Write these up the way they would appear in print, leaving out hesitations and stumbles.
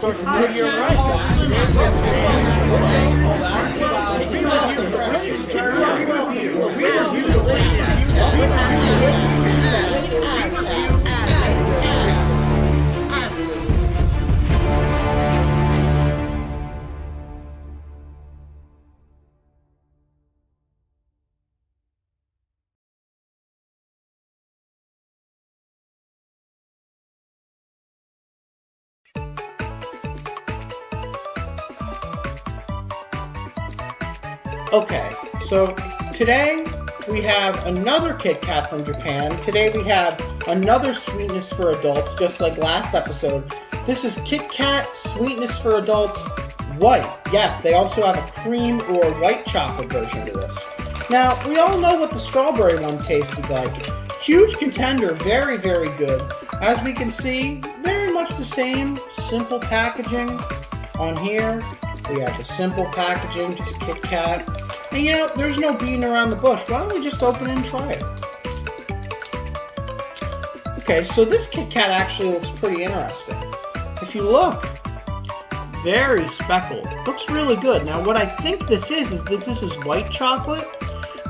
start to know you're Okay, so today we have another KitKat from Japan. Today we have another sweetness for adults, just like last episode. This is KitKat Sweetness for Adults White. Yes, they also have a cream or white chocolate version of this. Now, we all know what the strawberry one tasted like. Huge contender, very, very good. As we can see, very much the same, simple packaging. On here, we have the simple packaging, just KitKat. And you know, there's no beating around the bush. Why don't we just open it and try it? Okay, so this KitKat actually looks pretty interesting. If you look, very speckled. Looks really good. Now, what I think this is this is white chocolate.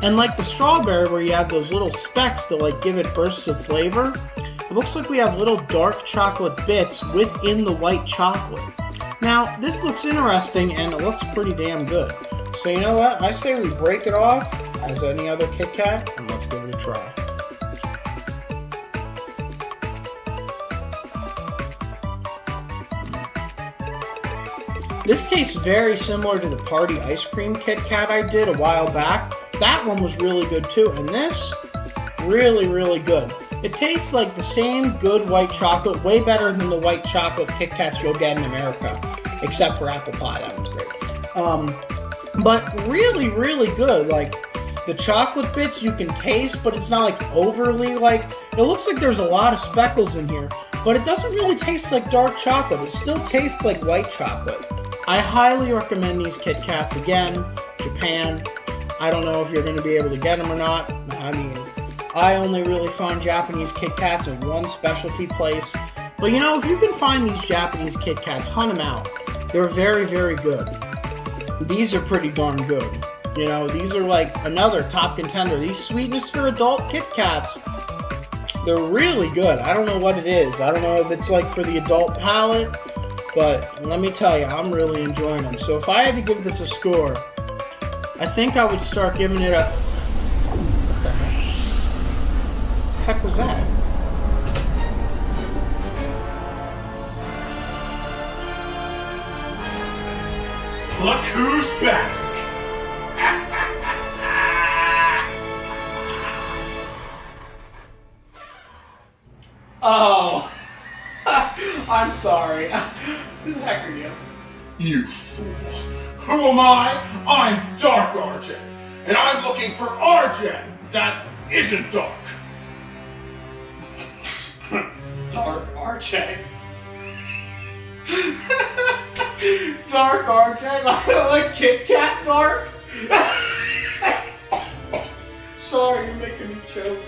And like the strawberry where you have those little specks to like give it bursts of flavor, it looks like we have little dark chocolate bits within the white chocolate. Now, this looks interesting and it looks pretty damn good. So you know what? I say we break it off as any other KitKat and let's give it a try. This tastes very similar to the party ice cream KitKat I did a while back. That one was really good too, and this, really, really good. It tastes like the same good white chocolate, way better than the white chocolate KitKats you'll get in America, except for apple pie, that one's great. But really, really good. Like, the chocolate bits you can taste, but it's not like overly like, it looks like there's a lot of speckles in here, but it doesn't really taste like dark chocolate. It still tastes like white chocolate. I highly recommend these KitKats. Again, Japan. I don't know if you're going to be able to get them or not. I mean, I only really find Japanese KitKats in one specialty place. But you know, if you can find these Japanese KitKats, hunt them out. They're very, very good. These are pretty darn good. You know, these are like another top contender. These sweetness for adult KitKats, they're really good. I don't know what it is. I don't know if it's like for the adult palate, but let me tell you, I'm really enjoying them. So if I had to give this a score, I think I would start giving it a... What the heck was that? Look who's back! Oh, I'm sorry. Who the heck are you? You fool. Who am I? I'm Dark R.J. And I'm looking for R.J. that isn't dark. Dark R.J. Dark R.J. Like KitKat Dark? Sorry, you're making me choke.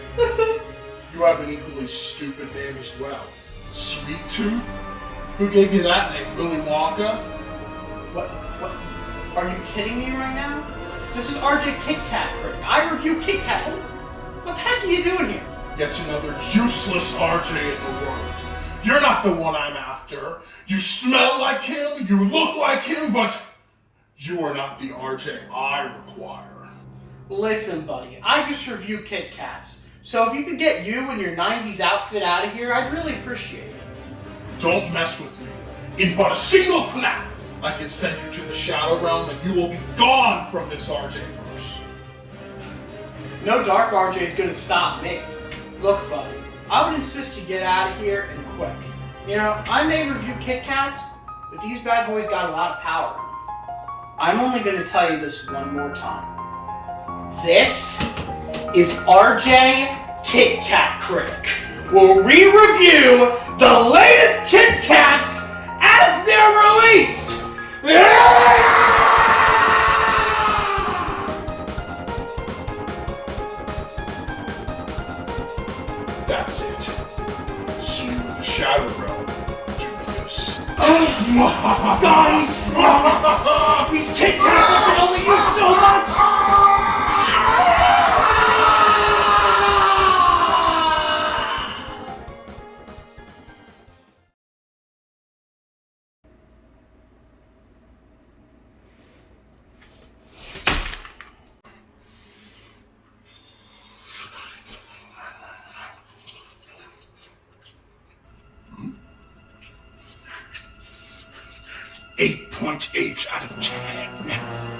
You have an equally stupid name as well. Sweet Tooth? Who gave you that name? Willy Wonka? What? Are you kidding me right now? This is R.J. KitKat Critic. I review KitKat. What the heck are you doing here? Yet another useless R.J. in the world. You're not the one I'm after. You smell like him, you look like him, but you are not the R.J. I require. Listen, buddy, I just review KitKats. So if you could get you and your 90s outfit out of here, I'd really appreciate it. Don't mess with me. In but a single clap, I can send you to the Shadow Realm and you will be gone from this RJ-verse. No Dark RJ is going to stop me. Look, buddy, I would insist you get out of here and quick. You know, I may review KitKats, but these bad boys got a lot of power. I'm only going to tell you this one more time. This is R.J. KitKat Critic, where we review the latest KitKats as they're released! That's it. See you in the Shadow Realm, doofus. God, he's strong! These Kit Kats have been only used so much! .8 out of 10.